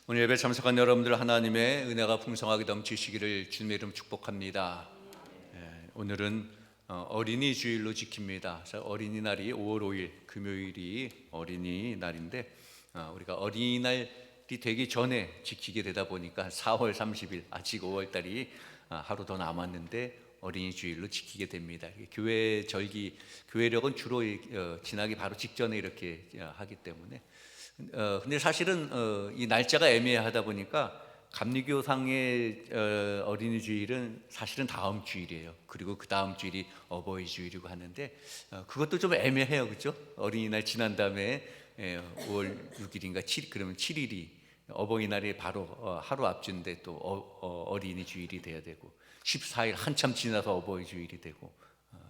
오늘 예배 참석한 여러분들 하나님의 은혜가 풍성하게 넘치시기를 주님의 이름 축복합니다. 오늘은 어린이 주일로 지킵니다. 어린이날이 5월 5일 금요일이 어린이날인데 우리가 어린이날이 되기 전에 지키게 되다 보니까 4월 30일 아직 5월 달이 하루 더 남았는데 어린이 주일로 지키게 됩니다. 교회 절기, 교회력은 주로 지나기 바로 직전에 이렇게 하기 때문에 근데 사실은 이 날짜가 애매하다 보니까 감리교상의 어린이 주일은 사실은 다음 주일이에요. 그리고 그 다음 주일이 어버이 주일이고 하는데 그것도 좀 애매해요, 그렇죠? 어린이날 지난 다음에 5월 6일인가 7 그러면 7일이 어버이날이 바로 하루 앞주인데 또 어린이 주일이 돼야 되고 14일 한참 지나서 어버이 주일이 되고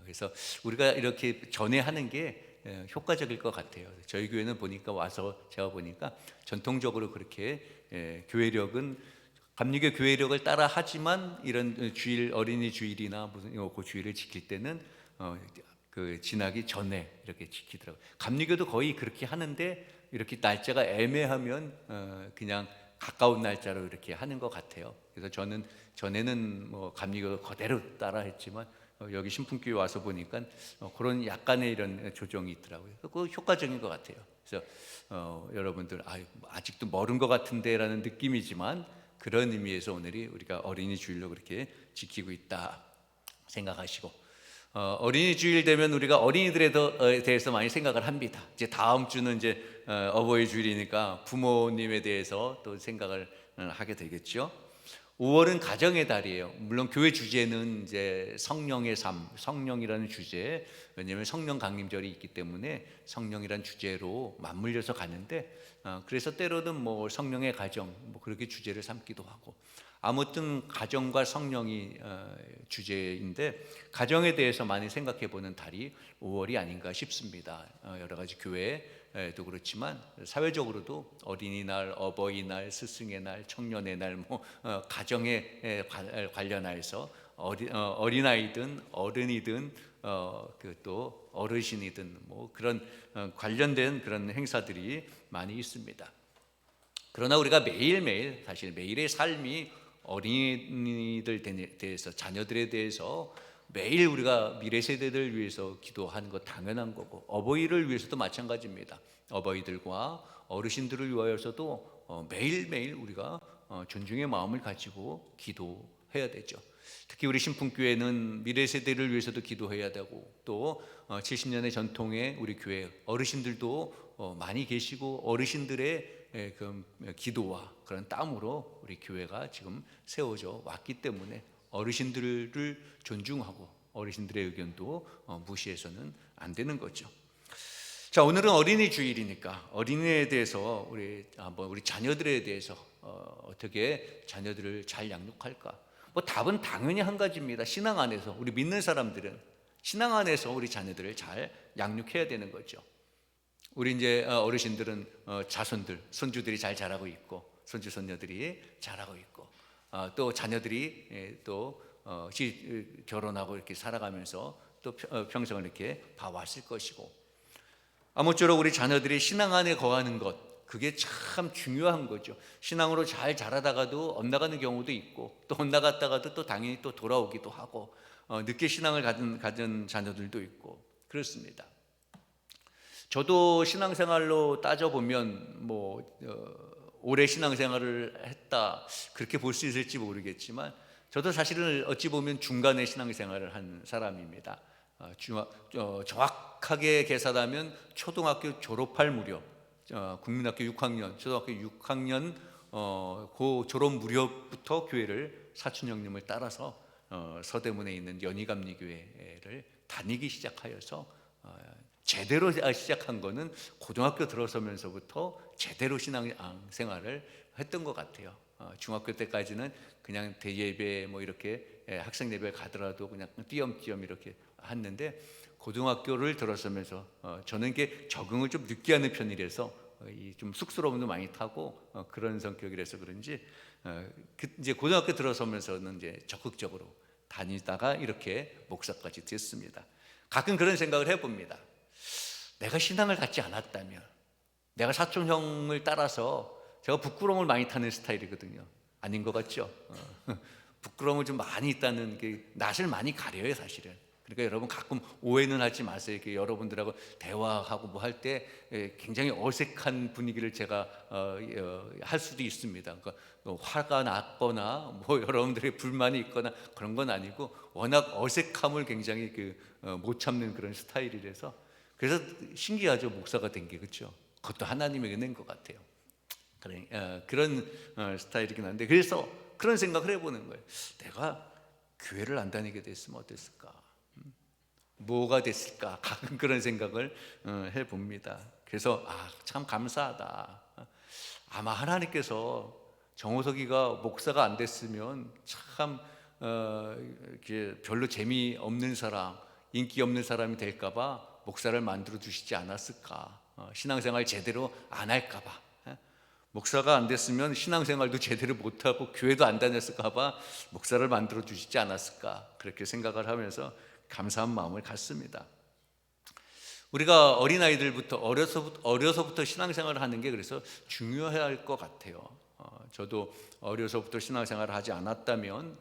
그래서 우리가 이렇게 전에 하는 게 효과적일 것 같아요. 저희 교회는 보니까 와서 제가 보니까 전통적으로 그렇게 교회력은 감리교 교회력을 따라 하지만 이런 주일 어린이 주일이나 무슨 그 주일을 지킬 때는 그 지나기 전에 이렇게 지키더라고요. 감리교도 거의 그렇게 하는데 이렇게 날짜가 애매하면 그냥 가까운 날짜로 이렇게 하는 것 같아요. 그래서 저는 전에는 뭐 감리교 그대로 따라 했지만 여기 신풍교회 와서 보니까 그런 약간의 이런 조정이 있더라고요. 그거 효과적인 것 같아요. 그래서 여러분들 아직도 멀은 것 같은데라는 느낌이지만 그런 의미에서 오늘이 우리가 어린이 주일로 그렇게 지키고 있다 생각하시고 어린이 주일 되면 우리가 어린이들에 대해서 많이 생각을 합니다. 이제 다음 주는 이제 어버이 주일이니까 부모님에 대해서 또 생각을 하게 되겠죠. 5월은 가정의 달이에요. 물론 교회 주제는 이제 성령의 삶, 성령이라는 주제. 왜냐하면 성령 강림절이 있기 때문에 성령이라는 주제로 맞물려서 가는데 그래서 때로는 뭐 성령의 가정 뭐 그렇게 주제를 삼기도 하고 아무튼 가정과 성령이 주제인데 가정에 대해서 많이 생각해 보는 달이 5월이 아닌가 싶습니다. 여러 가지 교회도 그렇지만 사회적으로도 어린이날, 어버이날, 스승의 날, 청년의 날, 뭐 가정에 관련해서 어린아이든 어른이든 또 어르신이든 뭐 그런 관련된 그런 행사들이 많이 있습니다. 그러나 우리가 매일매일 사실 매일의 삶이 어린이들 대해서 자녀들에 대해서 매일 우리가 미래 세대들 위해서 기도하는 것 당연한 거고 어버이를 위해서도 마찬가지입니다. 어버이들과 어르신들을 위하여서도 매일매일 우리가 존중의 마음을 가지고 기도해야 되죠. 특히 우리 신풍교회는 미래 세대를 위해서도 기도해야 되고 또 70년의 전통의 우리 교회 어르신들도 많이 계시고 어르신들의 그 기도와 그런 땀으로 우리 교회가 지금 세워져 왔기 때문에 어르신들을 존중하고 어르신들의 의견도 무시해서는 안 되는 거죠. 자, 오늘은 어린이 주일이니까 어린이에 대해서 우리 자녀들에 대해서 어떻게 자녀들을 잘 양육할까? 뭐 답은 당연히 한 가지입니다. 신앙 안에서 우리 믿는 사람들은 신앙 안에서 우리 자녀들을 잘 양육해야 되는 거죠. 우리 이제 어르신들은 자손들, 손주들이 잘 자라고 있고 손주 손녀들이 잘하고 있고 또 자녀들이 또 결혼하고 이렇게 살아가면서 또 평생을 이렇게 봐왔을 것이고 아무쪼록 우리 자녀들이 신앙 안에 거하는 것 그게 참 중요한 거죠. 신앙으로 잘 자라다가도 엇나가는 경우도 있고 또 엇나갔다가도 또 당연히 또 돌아오기도 하고 늦게 신앙을 가진 자녀들도 있고 그렇습니다. 저도 신앙생활로 따져보면 오래 신앙생활을 했다 그렇게 볼 수 있을지 모르겠지만 저도 사실은 어찌 보면 중간에 신앙생활을 한 사람입니다. 정확하게 계산하면 초등학교 졸업할 무렵 국민학교 6학년, 초등학교 6학년 그 졸업 무렵부터 교회를 사촌 형님을 따라서 서대문에 있는 연희감리교회를 다니기 시작하여서 제대로 시작한 거는 고등학교 들어서면서부터 제대로 신앙생활을 했던 것 같아요. 중학교 때까지는 그냥 대예배 뭐 이렇게 학생 예배 가더라도 그냥 띄엄띄엄 이렇게 했는데 고등학교를 들어서면서 저는 이게 적응을 좀 늦게 하는 편이라서 좀 쑥스러움도 많이 타고 그런 성격이라서 그런지 이제 고등학교 들어서면서는 이제 적극적으로 다니다가 이렇게 목사까지 됐습니다. 가끔 그런 생각을 해봅니다. 내가 신앙을 갖지 않았다면 내가 사촌형을 따라서 제가 부끄러움을 많이 타는 스타일이거든요. 아닌 것 같죠? 부끄러움을 좀 많이 있다는 게 낯을 많이 가려요, 사실은. 그러니까 여러분 가끔 오해는 하지 마세요. 여러분들하고 대화하고 뭐 할 때 굉장히 어색한 분위기를 제가 할 수도 있습니다. 그러니까 화가 났거나 뭐 여러분들의 불만이 있거나 그런 건 아니고 워낙 어색함을 굉장히 못 참는 그런 스타일이라서 그래서 신기하죠, 목사가 된 게. 그렇죠? 그것도 하나님의 은혜인 것 같아요. 그런 스타일이긴 한데, 그래서 그런 생각을 해보는 거예요. 내가 교회를 안 다니게 됐으면 어땠을까? 뭐가 됐을까? 가끔 그런 생각을 해봅니다. 그래서 참 감사하다. 아마 하나님께서 정호석이가 목사가 안 됐으면 참 이렇게 별로 재미없는 사람, 인기 없는 사람이 될까봐 목사를 만들어 주시지 않았을까? 신앙생활 제대로 안 할까봐. 목사가 안 됐으면 신앙생활도 제대로 못하고 교회도 안 다녔을까봐 목사를 만들어 주시지 않았을까? 그렇게 생각을 하면서 감사한 마음을 갖습니다. 우리가 어린아이들부터 어려서부터 신앙생활을 하는 게 그래서 중요할 것 같아요. 저도 어려서부터 신앙생활을 하지 않았다면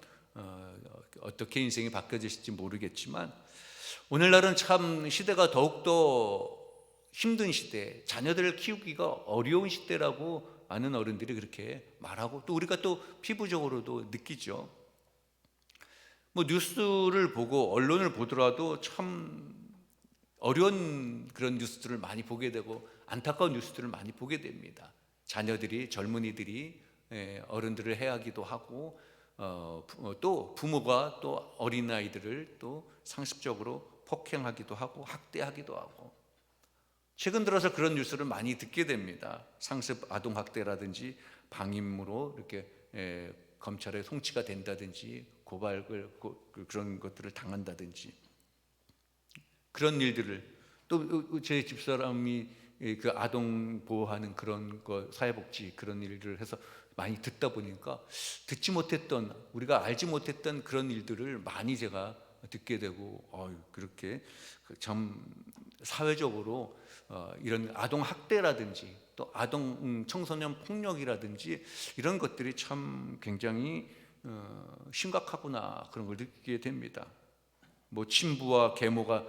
어떻게 인생이 바뀌어질지 모르겠지만, 오늘날은 참 시대가 더욱더 힘든 시대, 자녀들을 키우기가 어려운 시대라고 많은 어른들이 그렇게 말하고, 또 우리가 또 피부적으로도 느끼죠. 뭐 뉴스를 보고 언론을 보더라도 참 어려운 그런 뉴스들을 많이 보게 되고 안타까운 뉴스들을 많이 보게 됩니다. 자녀들이, 젊은이들이 어른들을 해하기도 하고, 또 부모가 또 어린아이들을 또 상습적으로 폭행하기도 하고 학대하기도 하고, 최근 들어서 그런 뉴스를 많이 듣게 됩니다. 상습 아동학대라든지 방임으로 이렇게 검찰에 송치가 된다든지 고발을 그런 것들을 당한다든지, 그런 일들을 또 제 집사람이 그 아동 보호하는 그런 거, 사회복지 그런 일들을 해서 많이 듣다 보니까 듣지 못했던, 우리가 알지 못했던 그런 일들을 많이 제가 듣게 되고, 그렇게 참 사회적으로 이런 아동 학대라든지 또 아동 청소년 폭력이라든지 이런 것들이 참 굉장히 심각하구나, 그런 걸 느끼게 됩니다. 뭐 친부와 계모가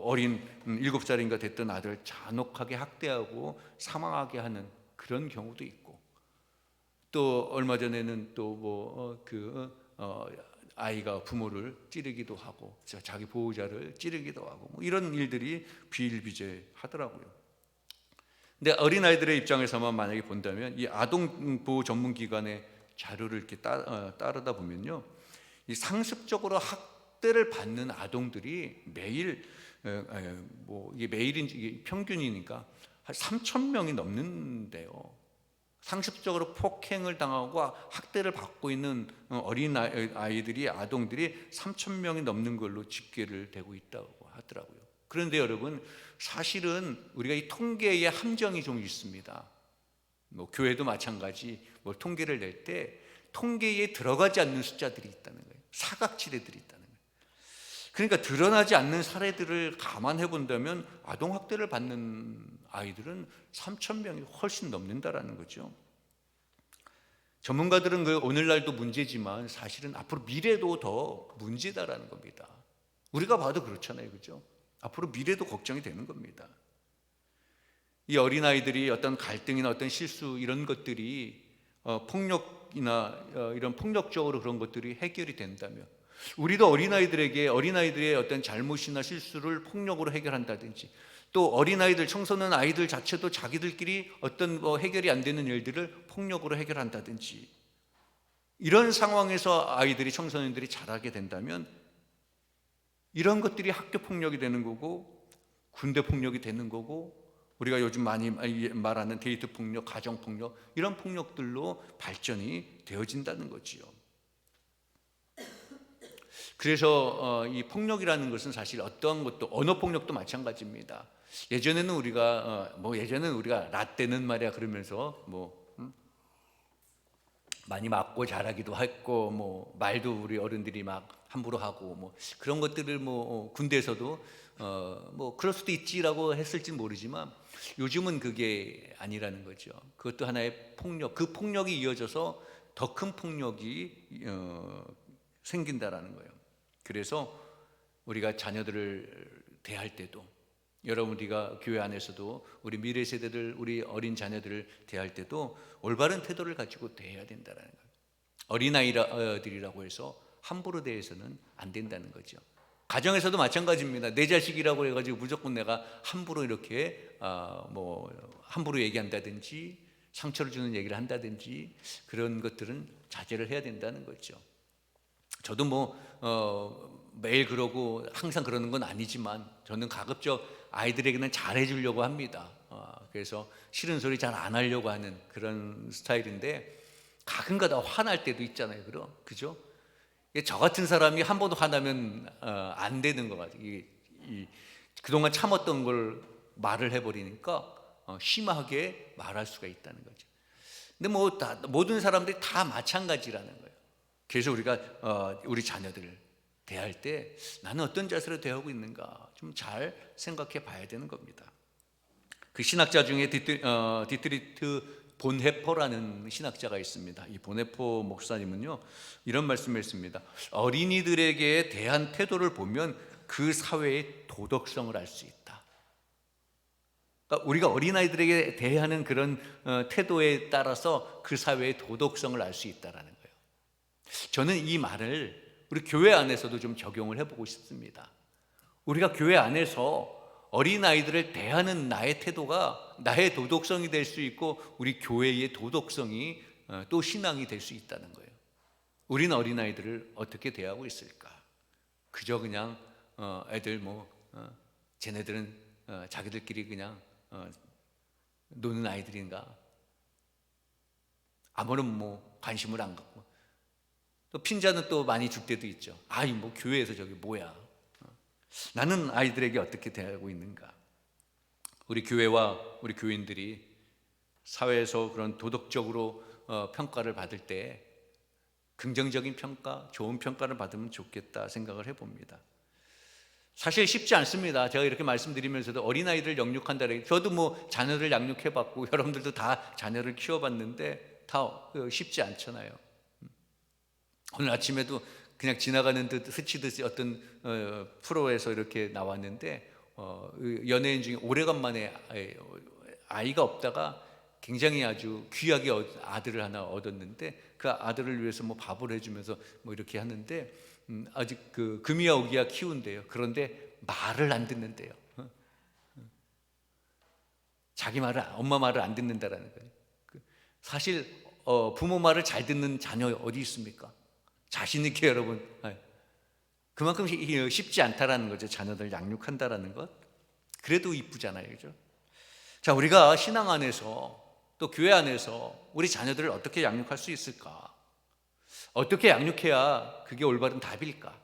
어린 7살인가 됐던 아들을 잔혹하게 학대하고 사망하게 하는 그런 경우도 있고, 또 얼마 전에는 또 아이가 부모를 찌르기도 하고 자기 보호자를 찌르기도 하고, 뭐 이런 일들이 비일비재하더라고요. 근데 어린아이들의 입장에서만 만약에 본다면, 이 아동보호 전문기관의 자료를 이렇게 따르다 보면요, 이 상습적으로 학대를 받는 아동들이 매일 이게 매일인지 이게 평균이니까 한 3,000명이 넘는데요. 상습적으로 폭행을 당하고 학대를 받고 있는 어린 아이들이, 아동들이 3,000명이 넘는 걸로 집계를 되고 있다고 하더라고요. 그런데 여러분, 사실은 우리가 이 통계의 함정이 좀 있습니다. 뭐 교회도 마찬가지, 뭐 통계를 낼 때 통계에 들어가지 않는 숫자들이 있다는 거예요. 사각지대들이 있다는 거예요. 그러니까 드러나지 않는 사례들을 감안해 본다면 아동학대를 받는 아이들은 3,000명이 훨씬 넘는다라는 거죠. 전문가들은 오늘날도 문제지만 사실은 앞으로 미래도 더 문제다라는 겁니다. 우리가 봐도 그렇잖아요, 그죠? 앞으로 미래도 걱정이 되는 겁니다. 이 어린아이들이 어떤 갈등이나 어떤 실수, 이런 것들이 폭력이나 이런 폭력적으로 그런 것들이 해결이 된다면, 우리도 어린아이들의 어떤 잘못이나 실수를 폭력으로 해결한다든지, 또 어린아이들, 청소년 아이들 자체도 자기들끼리 어떤 해결이 안 되는 일들을 폭력으로 해결한다든지, 이런 상황에서 아이들이, 청소년들이 자라게 된다면 이런 것들이 학교 폭력이 되는 거고, 군대 폭력이 되는 거고, 우리가 요즘 많이 말하는 데이트 폭력, 가정 폭력, 이런 폭력들로 발전이 되어진다는 거지요. 그래서 이 폭력이라는 것은 사실 어떠한 것도, 언어 폭력도 마찬가지입니다. 예전에는 우리가 라떼는 말이야 그러면서 많이 맞고 자라기도 했고, 뭐 말도 우리 어른들이 막 함부로 하고, 뭐 그런 것들을 뭐 군대에서도 뭐 그럴 수도 있지라고 했을지 모르지만 요즘은 그게 아니라는 거죠. 그것도 하나의 폭력, 그 폭력이 이어져서 더 큰 폭력이 생긴다라는 거예요. 그래서 우리가 자녀들을 대할 때도, 여러분 우리가 교회 안에서도 우리 미래 세대들, 우리 어린 자녀들을 대할 때도 올바른 태도를 가지고 대해야 된다는 거예요. 어린아이들이라고 해서 함부로 대해서는 안 된다는 거죠. 가정에서도 마찬가지입니다. 내 자식이라고 해가지고 무조건 내가 함부로 이렇게 뭐 함부로 얘기한다든지 상처를 주는 얘기를 한다든지 그런 것들은 자제를 해야 된다는 거죠. 저도 뭐 매일 그러고 항상 그러는 건 아니지만 저는 가급적 아이들에게는 잘해주려고 합니다. 그래서 싫은 소리 잘 안 하려고 하는 그런 스타일인데 가끔가다 화날 때도 있잖아요. 그죠? 저 같은 사람이 한 번 화나면 안 되는 것 같아요. 그동안 참았던 걸 말을 해버리니까 심하게 말할 수가 있다는 거죠. 근데 뭐 모든 사람들이 다 마찬가지라는 거예요. 그래서 우리가 우리 자녀들을 대할 때 나는 어떤 자세로 대하고 있는가 좀 잘 생각해 봐야 되는 겁니다. 그 신학자 중에 디트리트 본헤퍼라는 신학자가 있습니다. 이 본헤퍼 목사님은요 이런 말씀을 했습니다. 어린이들에게 대한 태도를 보면 그 사회의 도덕성을 알 수 있다. 그러니까 우리가 어린아이들에게 대하는 그런 태도에 따라서 그 사회의 도덕성을 알 수 있다라는 거예요. 저는 이 말을 우리 교회 안에서도 좀 적용을 해보고 싶습니다. 우리가 교회 안에서 어린아이들을 대하는 나의 태도가 나의 도덕성이 될 수 있고 우리 교회의 도덕성이 또 신앙이 될 수 있다는 거예요. 우리는 어린아이들을 어떻게 대하고 있을까? 그저 그냥 애들 쟤네들은 자기들끼리 그냥 노는 아이들인가? 아무런 뭐 관심을 안 갖고 또 핀자는 또 많이 줄 때도 있죠. 아이 뭐 교회에서 저게 뭐야? 나는 아이들에게 어떻게 대하고 있는가? 우리 교회와 우리 교인들이 사회에서 그런 도덕적으로 평가를 받을 때 긍정적인 평가, 좋은 평가를 받으면 좋겠다 생각을 해봅니다. 사실 쉽지 않습니다. 제가 이렇게 말씀드리면서도 어린아이들 영육한다는, 저도 뭐 자녀를 양육해봤고 여러분들도 다 자녀를 키워봤는데 다 쉽지 않잖아요. 오늘 아침에도 그냥 지나가는 듯 스치듯이 어떤 프로에서 이렇게 나왔는데 연예인 중에 오래간만에 아이가 없다가 굉장히 아주 귀하게 아들을 하나 얻었는데 그 아들을 위해서 뭐 밥을 해주면서 뭐 이렇게 하는데 아직 그 금이야 오기야 키운대요. 그런데 말을 안 듣는데요. 자기 말을, 엄마 말을 안 듣는다라는 거예요. 사실 부모 말을 잘 듣는 자녀 어디 있습니까? 자신 있게 여러분, 그만큼 쉽지 않다라는 거죠. 자녀들 양육한다라는 것. 그래도 이쁘잖아요, 그죠? 자, 우리가 신앙 안에서 또 교회 안에서 우리 자녀들을 어떻게 양육할 수 있을까? 어떻게 양육해야 그게 올바른 답일까?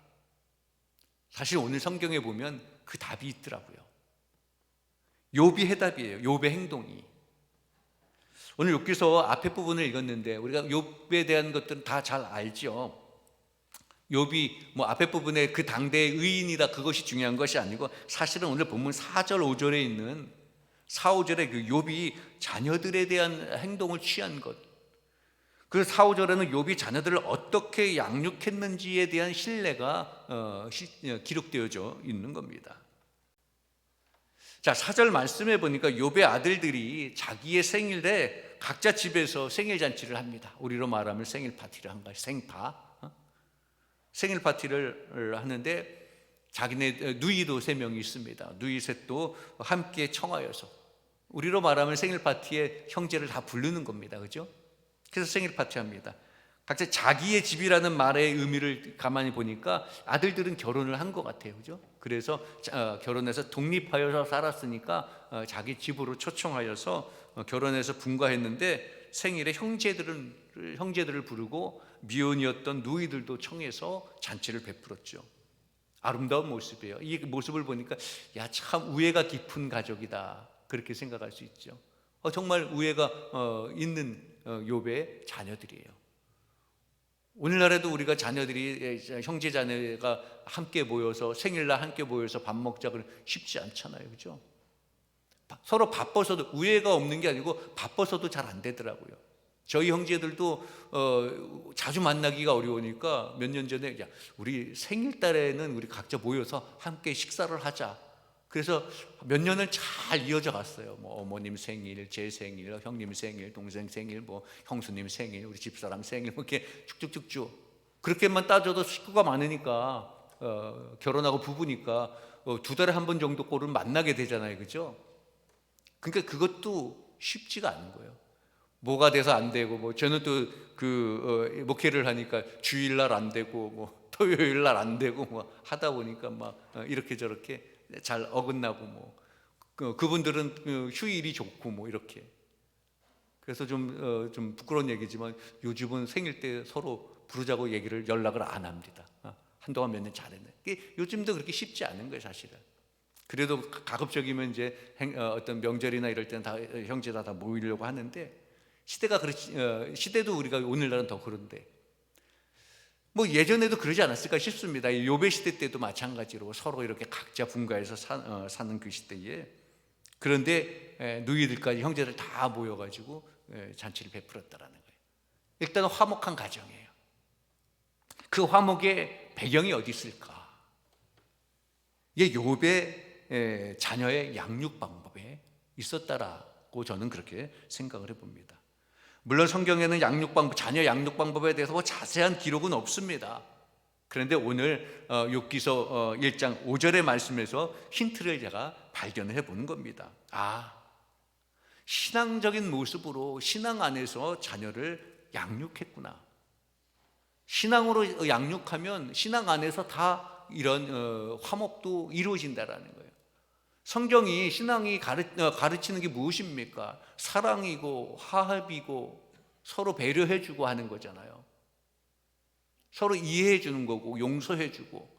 사실 오늘 성경에 보면 그 답이 있더라고요. 욥이 해답이에요. 욥의 행동이. 오늘 욥기서 앞에 부분을 읽었는데 우리가 욥에 대한 것들은 다 잘 알죠. 욥이 뭐 앞에 부분에 그 당대의 의인이다 그것이 중요한 것이 아니고 사실은 오늘 본문 4절 5절에 있는 4, 5절에 그 욥이 자녀들에 대한 행동을 취한 것, 그 4, 5절에는 욥이 자녀들을 어떻게 양육했는지에 대한 신뢰가 기록되어져 있는 겁니다. 자, 4절 말씀해 보니까 욥의 아들들이 자기의 생일에 각자 집에서 생일 잔치를 합니다. 우리로 말하면 생일 파티를 한 거예요. 생파. 생일 파티를 하는데 자기네 누이도 3명이 있습니다. 누이 셋도 함께 청하여서, 우리로 말하면 생일 파티에 형제를 다 부르는 겁니다. 그죠? 그래서 생일 파티 합니다. 각자 자기의 집이라는 말의 의미를 가만히 보니까 아들들은 결혼을 한 것 같아요. 그죠? 그래서 결혼해서 독립하여서 살았으니까 자기 집으로 초청하여서 결혼해서 분가했는데 생일에 형제들을 부르고 미혼이었던 누이들도 청해서 잔치를 베풀었죠. 아름다운 모습이에요. 이 모습을 보니까 야, 참 우애가 깊은 가족이다 그렇게 생각할 수 있죠. 정말 우애가 있는 욥의 자녀들이에요. 오늘날에도 우리가 자녀들이 형제 자매가 함께 모여서 생일날 함께 모여서 밥 먹자 그러면 쉽지 않잖아요, 그죠? 서로 바빠서도 우애가 없는 게 아니고 바빠서도 잘 안 되더라고요. 저희 형제들도 자주 만나기가 어려우니까 몇 년 전에 야, 우리 생일달에는 우리 각자 모여서 함께 식사를 하자. 그래서 몇 년을 잘 이어져 갔어요. 뭐 어머님 생일, 제 생일, 형님 생일, 동생 생일, 뭐 형수님 생일, 우리 집사람 생일, 뭐 이렇게 쭉쭉쭉쭉. 그렇게만 따져도 식구가 많으니까 결혼하고 부부니까 두 달에 한 번 정도 꼴은 만나게 되잖아요, 그죠? 그러니까 그것도 쉽지가 않은 거예요. 뭐가 돼서 안 되고, 뭐 저는 또 목회를 하니까 주일날 안 되고, 뭐 토요일날 안 되고, 뭐 하다 보니까 막 이렇게 저렇게 잘 어긋나고, 뭐 그분들은 휴일이 좋고, 뭐 이렇게. 그래서 좀 부끄러운 얘기지만 요즘은 생일 때 서로 부르자고 연락을 안 합니다. 한동안 몇 년 잘했네. 요즘도 그렇게 쉽지 않은 거예요, 사실은. 그래도 가급적이면 이제 어떤 명절이나 이럴 때는 다 형제다 다 모이려고 하는데, 시대가 그렇지, 시대도 우리가 오늘날은 더 그런데 뭐 예전에도 그러지 않았을까 싶습니다. 요배 시대 때도 마찬가지로 서로 이렇게 각자 분가해서 사는 그 시대에, 그런데 누이들까지 형제들 다 모여가지고 잔치를 베풀었다라는 거예요. 일단 화목한 가정이에요. 그 화목의 배경이 어디 있을까? 이게 요배 자녀의 양육 방법에 있었다라고 저는 그렇게 생각을 해봅니다. 물론 성경에는 자녀 양육 방법에 대해서 뭐 자세한 기록은 없습니다. 그런데 오늘 욥기서 1장 5절의 말씀에서 힌트를 제가 발견해 보는 겁니다. 신앙적인 모습으로 신앙 안에서 자녀를 양육했구나. 신앙으로 양육하면 신앙 안에서 다 이런 화목도 이루어진다라는 거예요. 성경이 신앙이 가르치는 게 무엇입니까? 사랑이고 화합이고 서로 배려해주고 하는 거잖아요. 서로 이해해주는 거고 용서해주고.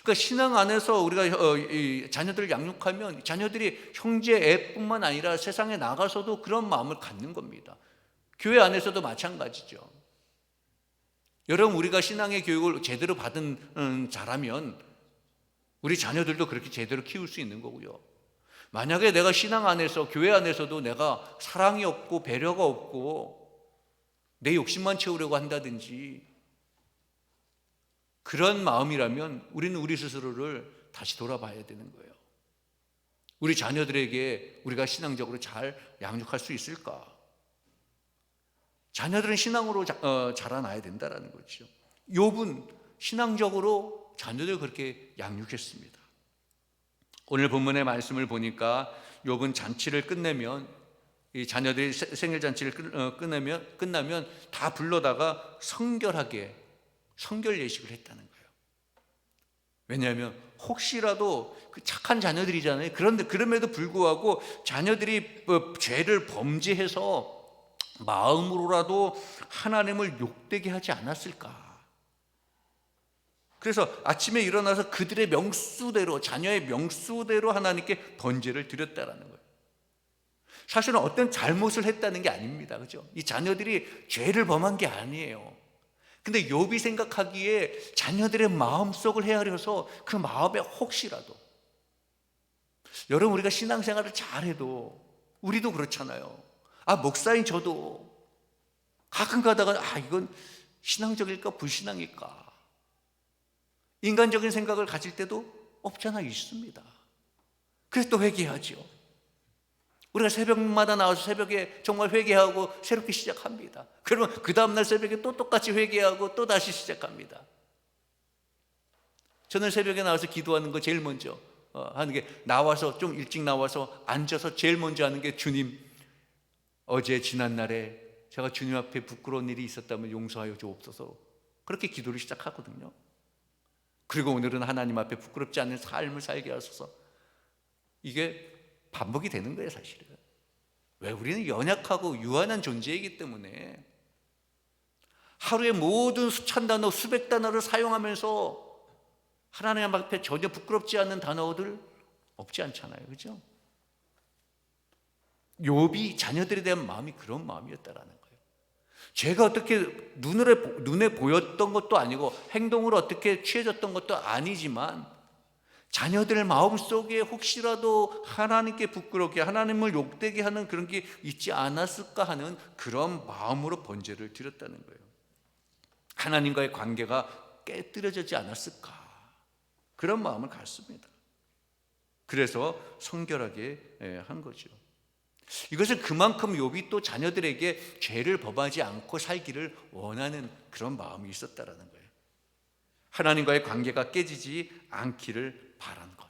그러니까 신앙 안에서 우리가 자녀들을 양육하면 자녀들이 형제애뿐만 아니라 세상에 나가서도 그런 마음을 갖는 겁니다. 교회 안에서도 마찬가지죠. 여러분, 우리가 신앙의 교육을 제대로 받은 자라면 우리 자녀들도 그렇게 제대로 키울 수 있는 거고요. 만약에 내가 신앙 안에서, 교회 안에서도 내가 사랑이 없고 배려가 없고 내 욕심만 채우려고 한다든지 그런 마음이라면 우리는 우리 스스로를 다시 돌아봐야 되는 거예요. 우리 자녀들에게 우리가 신앙적으로 잘 양육할 수 있을까? 자녀들은 신앙으로 자라나야 된다는 거죠. 욥은 신앙적으로 자녀들 그렇게 양육했습니다. 오늘 본문의 말씀을 보니까 욥은 잔치를 끝내면, 이 자녀들이 생일 잔치를 끝나면 다 불러다가 성결하게 성결 예식을 했다는 거예요. 왜냐하면 혹시라도 그 착한 자녀들이잖아요. 그런데 그럼에도 불구하고 자녀들이 죄를 범죄해서 마음으로라도 하나님을 욕되게 하지 않았을까? 그래서 아침에 일어나서 그들의 명수대로, 자녀의 명수대로 하나님께 번제를 드렸다라는 거예요. 사실은 어떤 잘못을 했다는 게 아닙니다. 그죠? 이 자녀들이 죄를 범한 게 아니에요. 근데 욥이 생각하기에 자녀들의 마음속을 헤아려서 그 마음에 혹시라도, 여러분, 우리가 신앙생활을 잘해도 우리도 그렇잖아요. 목사인 저도 가끔 가다가 이건 신앙적일까 불신앙일까, 인간적인 생각을 가질 때도 없잖아 있습니다. 그래서 또 회개하죠. 우리가 새벽마다 나와서 새벽에 정말 회개하고 새롭게 시작합니다. 그러면 그 다음날 새벽에 또 똑같이 회개하고 또 다시 시작합니다. 저는 새벽에 나와서 기도하는 거 제일 먼저 하는 게, 나와서 좀 일찍 나와서 앉아서 제일 먼저 하는 게, 주님, 어제 지난날에 제가 주님 앞에 부끄러운 일이 있었다면 용서하여 주옵소서. 그렇게 기도를 시작하거든요. 그리고 오늘은 하나님 앞에 부끄럽지 않은 삶을 살게 하소서. 이게 반복이 되는 거예요, 사실은. 왜? 우리는 연약하고 유한한 존재이기 때문에 하루에 모든 수천 단어, 수백 단어를 사용하면서 하나님 앞에 전혀 부끄럽지 않은 단어들 없지 않잖아요, 그죠? 욥이 자녀들에 대한 마음이 그런 마음이었다라는 거예요. 제가 어떻게 눈에 보였던 것도 아니고 행동을 어떻게 취해졌던 것도 아니지만 자녀들의 마음속에 혹시라도 하나님께 부끄럽게 하나님을 욕되게 하는 그런 게 있지 않았을까 하는 그런 마음으로 번제를 드렸다는 거예요. 하나님과의 관계가 깨뜨려지지 않았을까, 그런 마음을 갖습니다. 그래서 성결하게 한 거죠. 이것은 그만큼 욥이 또 자녀들에게 죄를 범하지 않고 살기를 원하는 그런 마음이 있었다라는 거예요. 하나님과의 관계가 깨지지 않기를 바란 것.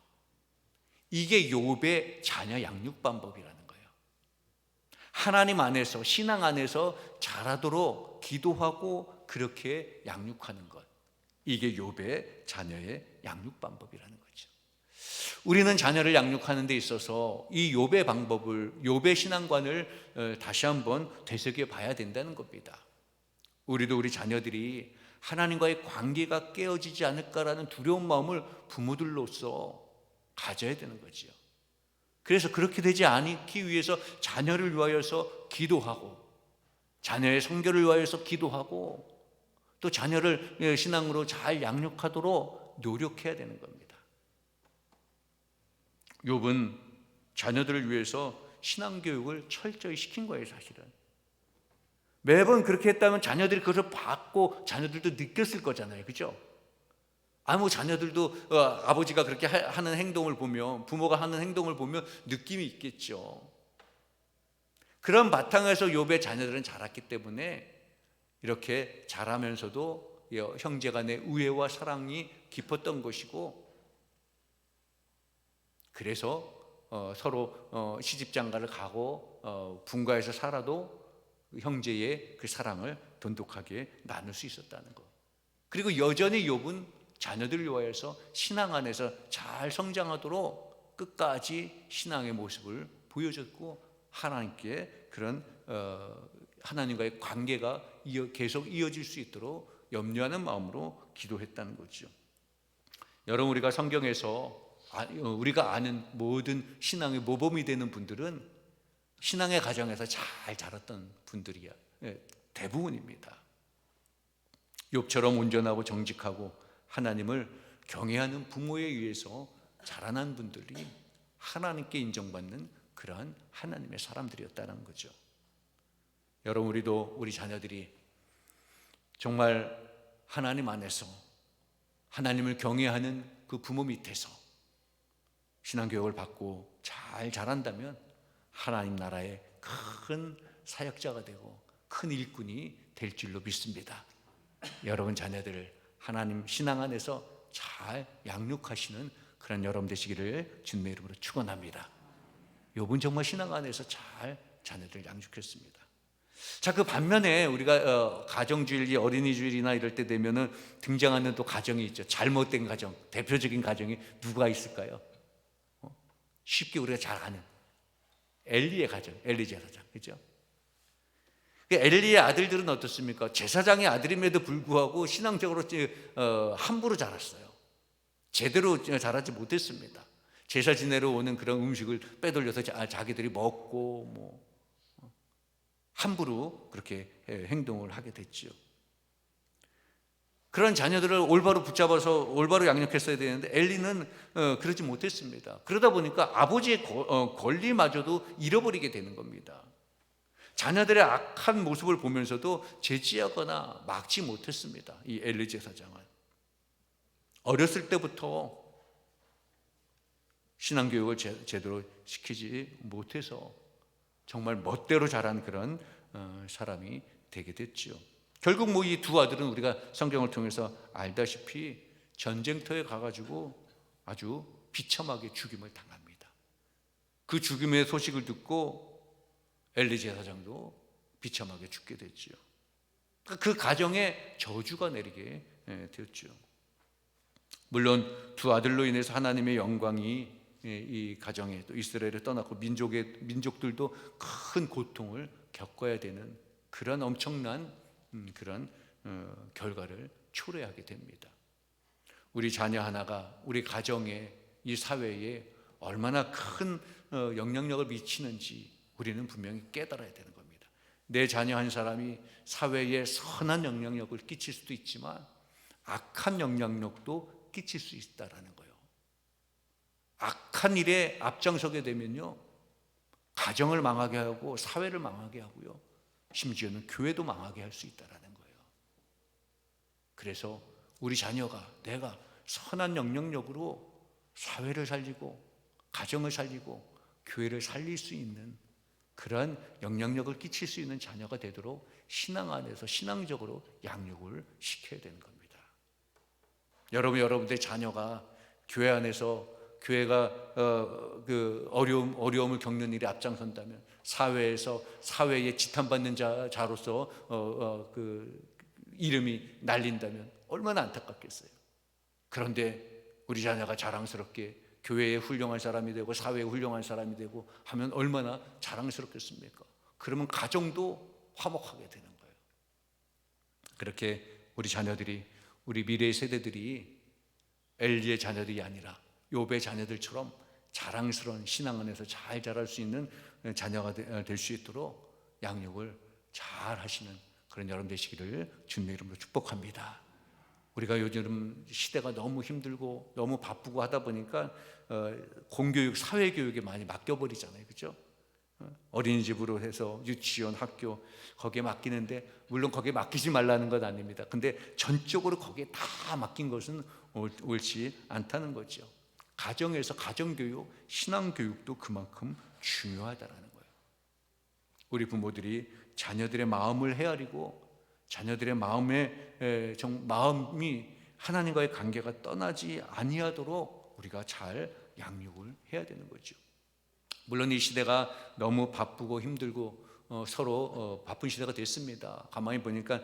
이게 욥의 자녀 양육 방법이라는 거예요. 하나님 안에서, 신앙 안에서 자라도록 기도하고 그렇게 양육하는 것. 이게 욥의 자녀의 양육 방법이라는 거죠. 우리는 자녀를 양육하는 데 있어서 이 욥의 방법을, 욥의 신앙관을 다시 한번 되새겨 봐야 된다는 겁니다. 우리도 우리 자녀들이 하나님과의 관계가 깨어지지 않을까라는 두려운 마음을 부모들로서 가져야 되는 거죠. 그래서 그렇게 되지 않기 위해서 자녀를 위하여서 기도하고, 자녀의 성결을 위하여서 기도하고, 또 자녀를 신앙으로 잘 양육하도록 노력해야 되는 겁니다. 욥은 자녀들을 위해서 신앙교육을 철저히 시킨 거예요. 사실은 매번 그렇게 했다면 자녀들이 그것을 받고 자녀들도 느꼈을 거잖아요. 그죠? 자녀들도 아버지가 그렇게 하는 행동을 보면, 부모가 하는 행동을 보면 느낌이 있겠죠. 그런 바탕에서 욥의 자녀들은 자랐기 때문에 이렇게 자라면서도 형제 간의 우애와 사랑이 깊었던 것이고, 그래서 서로 시집장가를 가고 분가해서 살아도 형제의 그 사랑을 돈독하게 나눌 수 있었다는 것. 그리고 여전히 욥은 자녀들을 위하여서 신앙 안에서 잘 성장하도록 끝까지 신앙의 모습을 보여줬고, 하나님께 그런 하나님과의 관계가 계속 이어질 수 있도록 염려하는 마음으로 기도했다는 거죠. 여러분, 우리가 성경에서 우리가 아는 모든 신앙의 모범이 되는 분들은 신앙의 가정에서 잘 자랐던 분들이야. 대부분입니다. 욥처럼 온전하고 정직하고 하나님을 경외하는 부모에 의해서 자라난 분들이 하나님께 인정받는 그러한 하나님의 사람들이었다는 거죠. 여러분, 우리도 우리 자녀들이 정말 하나님 안에서 하나님을 경외하는 그 부모 밑에서 신앙교육을 받고 잘 자란다면 하나님 나라의 큰 사역자가 되고 큰 일꾼이 될 줄로 믿습니다. 여러분 자녀들을 하나님 신앙 안에서 잘 양육하시는 그런 여러분 되시기를 주님의 이름으로 축원합니다. 욥은 정말 신앙 안에서 잘 자녀들을 양육했습니다. 자, 그 반면에 우리가 가정주일, 어린이주일이나 이럴 때 되면은 등장하는 또 가정이 있죠. 잘못된 가정, 대표적인 가정이 누가 있을까요? 쉽게 우리가 잘 아는 엘리의 가정, 엘리 제사장, 그죠? 엘리의 아들들은 어떻습니까? 제사장의 아들임에도 불구하고 신앙적으로 함부로 자랐어요. 제대로 자라지 못했습니다. 제사 지내러 오는 그런 음식을 빼돌려서 자기들이 먹고 함부로 그렇게 행동을 하게 됐죠. 그런 자녀들을 올바로 붙잡아서 올바로 양육했어야 되는데 엘리는 그러지 못했습니다. 그러다 보니까 아버지의 권리마저도 잃어버리게 되는 겁니다. 자녀들의 악한 모습을 보면서도 제지하거나 막지 못했습니다. 이 엘리 제사장은 어렸을 때부터 신앙교육을 제대로 시키지 못해서 정말 멋대로 자란 그런 사람이 되게 됐죠. 결국 이 두 아들은 우리가 성경을 통해서 알다시피 전쟁터에 가가지고 아주 비참하게 죽임을 당합니다. 그 죽임의 소식을 듣고 엘리 제사장도 비참하게 죽게 됐죠. 그 가정에 저주가 내리게 되었죠. 물론 두 아들로 인해서 하나님의 영광이 이 가정에 또 이스라엘을 떠났고 민족들도 큰 고통을 겪어야 되는 그런 엄청난 그런 결과를 초래하게 됩니다. 우리 자녀 하나가 우리 가정에, 이 사회에 얼마나 큰 영향력을 미치는지 우리는 분명히 깨달아야 되는 겁니다. 내 자녀 한 사람이 사회에 선한 영향력을 끼칠 수도 있지만 악한 영향력도 끼칠 수 있다라는 거예요. 악한 일에 앞장서게 되면요, 가정을 망하게 하고 사회를 망하게 하고요, 심지어는 교회도 망하게 할 수 있다라는 거예요. 그래서 우리 자녀가, 내가 선한 영향력으로 사회를 살리고 가정을 살리고 교회를 살릴 수 있는 그런 영향력을 끼칠 수 있는 자녀가 되도록 신앙 안에서 신앙적으로 양육을 시켜야 되는 겁니다. 여러분들의 자녀가 교회 안에서 교회가 어려움을 겪는 일에 앞장선다면, 사회에서 사회에 지탄받는 자로서 이름이 날린다면 얼마나 안타깝겠어요. 그런데 우리 자녀가 자랑스럽게 교회에 훌륭한 사람이 되고 사회에 훌륭한 사람이 되고 하면 얼마나 자랑스럽겠습니까? 그러면 가정도 화목하게 되는 거예요. 그렇게 우리 자녀들이, 우리 미래의 세대들이 엘리의 자녀들이 아니라 욥의 자녀들처럼 자랑스러운 신앙 안에서 잘 자랄 수 있는 자녀가 될 수 있도록 양육을 잘 하시는 그런 여러분 되시기를 주님의 이름으로 축복합니다. 우리가 요즘 시대가 너무 힘들고 너무 바쁘고 하다 보니까 공교육, 사회교육에 많이 맡겨버리잖아요. 그렇죠? 어린이집으로 해서 유치원, 학교 거기에 맡기는데, 물론 거기에 맡기지 말라는 건 아닙니다. 근데 전적으로 거기에 다 맡긴 것은 옳지 않다는 거죠. 가정에서 가정교육, 신앙교육도 그만큼 중요하다라는 거예요. 우리 부모들이 자녀들의 마음을 헤아리고 자녀들의 마음이 하나님과의 관계가 떠나지 아니하도록 우리가 잘 양육을 해야 되는 거죠. 물론 이 시대가 너무 바쁘고 힘들고 서로 바쁜 시대가 됐습니다. 가만히 보니까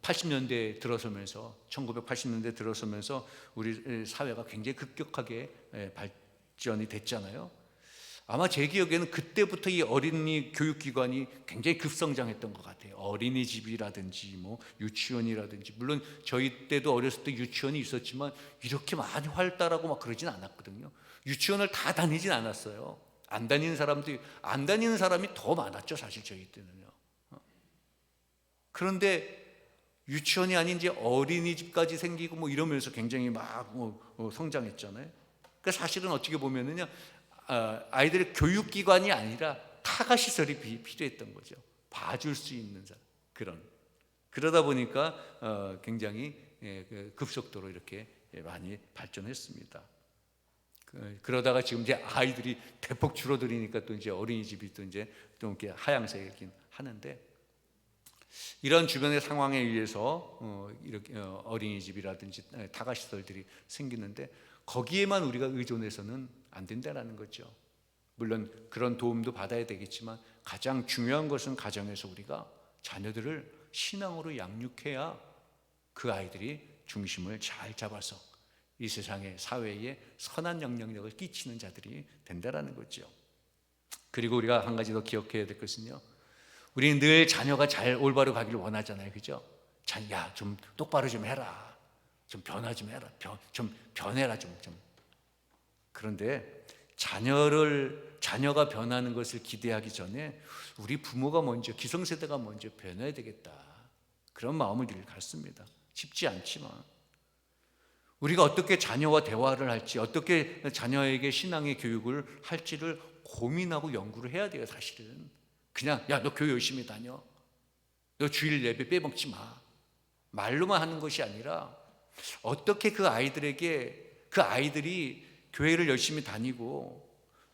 80년대 들어서면서, 1980년대 들어서면서 우리 사회가 굉장히 급격하게 발전이 됐잖아요. 아마 제 기억에는 그때부터 이 어린이 교육기관이 굉장히 급성장했던 것 같아요. 어린이집이라든지 뭐 유치원이라든지, 물론 저희 때도 어렸을 때 유치원이 있었지만 이렇게 많이 활달하고 막 그러진 않았거든요. 유치원을 다 다니진 않았어요. 안 다니는 사람이 더 많았죠, 사실 저희 때는요. 그런데 유치원이 아닌 이제 어린이집까지 생기고 뭐 이러면서 굉장히 막 성장했잖아요. 그러니까 사실은 어떻게 보면은요, 아이들의 교육기관이 아니라 타가시설이 필요했던 거죠. 봐줄 수 있는 사람, 그러다 보니까 굉장히 급속도로 이렇게 많이 발전했습니다. 그러다가 지금 이제 아이들이 대폭 줄어들으니까 또 이제 어린이집이 또 이제 좀 이렇게 하향세긴 하는데, 이런 주변의 상황에 의해서 이렇게 어린이집이라든지 타가시설들이 생기는데, 거기에만 우리가 의존해서는 안 된다는 거죠. 물론 그런 도움도 받아야 되겠지만 가장 중요한 것은 가정에서 우리가 자녀들을 신앙으로 양육해야 그 아이들이 중심을 잘 잡아서 이 세상에, 사회에 선한 영향력을 끼치는 자들이 된다는 거죠. 그리고 우리가 한 가지 더 기억해야 될 것은요, 우리는 늘 자녀가 잘 올바로 가기를 원하잖아요. 그죠? 야, 좀 똑바로 좀 해라, 좀 변화 좀 해라, 좀 변해라 좀. 그런데 자녀가 변하는 것을 기대하기 전에 우리 부모가 먼저, 기성세대가 먼저 변해야 되겠다, 그런 마음을 늘 갖습니다. 쉽지 않지만 우리가 어떻게 자녀와 대화를 할지, 어떻게 자녀에게 신앙의 교육을 할지를 고민하고 연구를 해야 돼요. 사실은 그냥 야, 너 교회 열심히 다녀, 너 주일 예배 빼먹지 마, 말로만 하는 것이 아니라 어떻게 그 아이들이 교회를 열심히 다니고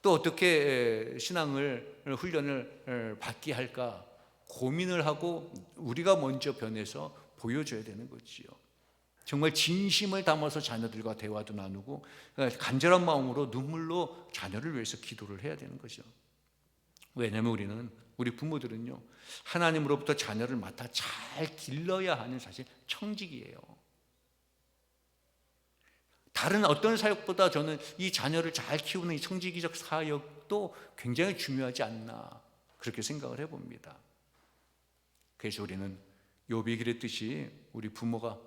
또 어떻게 신앙을 훈련을 받게 할까 고민을 하고 우리가 먼저 변해서 보여줘야 되는 거지요. 정말 진심을 담아서 자녀들과 대화도 나누고 간절한 마음으로 눈물로 자녀를 위해서 기도를 해야 되는 거죠. 왜냐하면 우리 부모들은요, 하나님으로부터 자녀를 맡아 잘 길러야 하는 사실 청직이에요. 다른 어떤 사역보다 저는 이 자녀를 잘 키우는 이 청지기적 사역도 굉장히 중요하지 않나, 그렇게 생각을 해봅니다. 그래서 우리는 욥이 그랬듯이 우리 부모가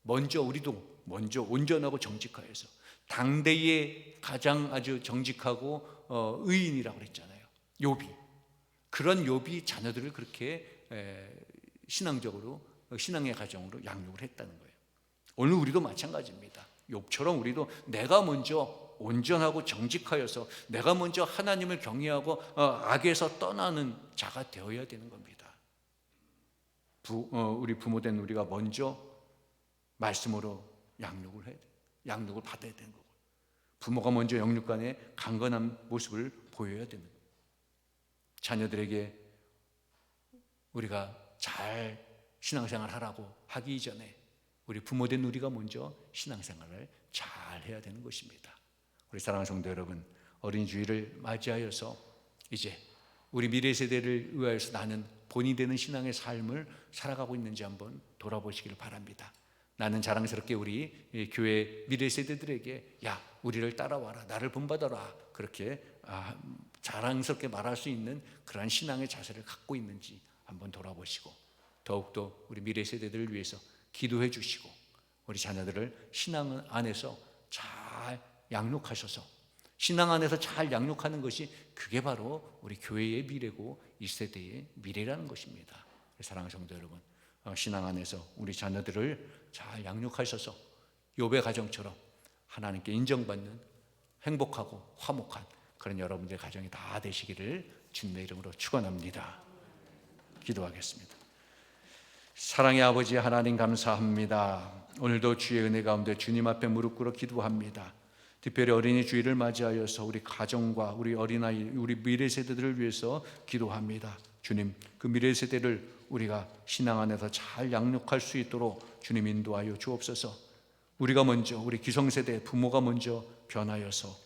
우리도 먼저 온전하고 정직하여서, 당대에 가장 아주 정직하고 의인이라고 그랬잖아요, 욥이. 그런 욥이 자녀들을 그렇게 신앙적으로, 신앙의 가정으로 양육을 했다는 거예요. 오늘 우리도 마찬가지입니다. 욥처럼 우리도 내가 먼저 온전하고 정직하여서 내가 먼저 하나님을 경외하고 악에서 떠나는 자가 되어야 되는 겁니다. 우리 부모된 우리가 먼저 말씀으로 양육을 해야 돼요. 양육을 받아야 되는 거고, 부모가 먼저 영육간에 강건한 모습을 보여야 되는 거예요. 자녀들에게 우리가 잘 신앙생활 하라고 하기 이전에 우리 부모된 우리가 먼저 신앙생활을 잘 해야 되는 것입니다. 우리 사랑하는 성도 여러분, 어린이 주일을 맞이하여서 이제 우리 미래 세대를 위하여서 나는 본이 되는 신앙의 삶을 살아가고 있는지 한번 돌아보시기를 바랍니다. 나는 자랑스럽게 우리 교회 미래 세대들에게 야, 우리를 따라와라, 나를 본받아라, 그렇게 자랑스럽게 말할 수 있는 그러한 신앙의 자세를 갖고 있는지 한번 돌아보시고, 더욱더 우리 미래 세대들을 위해서 기도해 주시고, 우리 자녀들을 신앙 안에서 잘 양육하셔서, 신앙 안에서 잘 양육하는 것이 그게 바로 우리 교회의 미래고 이 세대의 미래라는 것입니다. 사랑하는 성도 여러분, 신앙 안에서 우리 자녀들을 잘 양육하셔서 욥의 가정처럼 하나님께 인정받는 행복하고 화목한 그런 여러분들의 가정이 다 되시기를 주님의 이름으로 축원합니다. 기도하겠습니다. 사랑의 아버지 하나님, 감사합니다. 오늘도 주의 은혜 가운데 주님 앞에 무릎 꿇어 기도합니다. 특별히 어린이 주일을 맞이하여서 우리 가정과 우리 어린아이, 우리 미래 세대들을 위해서 기도합니다. 주님, 그 미래 세대를 우리가 신앙 안에서 잘 양육할 수 있도록 주님 인도하여 주옵소서. 우리가 먼저, 우리 기성세대 부모가 먼저 변하여서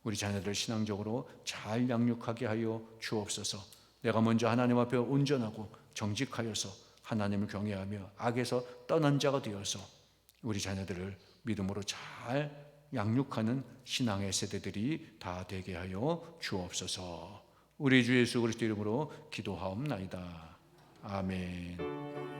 우리 자녀들 신앙적으로 잘 양육하게 하여 주옵소서. 내가 먼저 하나님 앞에 온전하고 정직하여서 하나님을 경외하며 악에서 떠난 자가 되어서 우리 자녀들을 믿음으로 잘 양육하는 신앙의 세대들이 다 되게 하여 주옵소서. 우리 주 예수 그리스도 이름으로 기도하옵나이다. 아멘.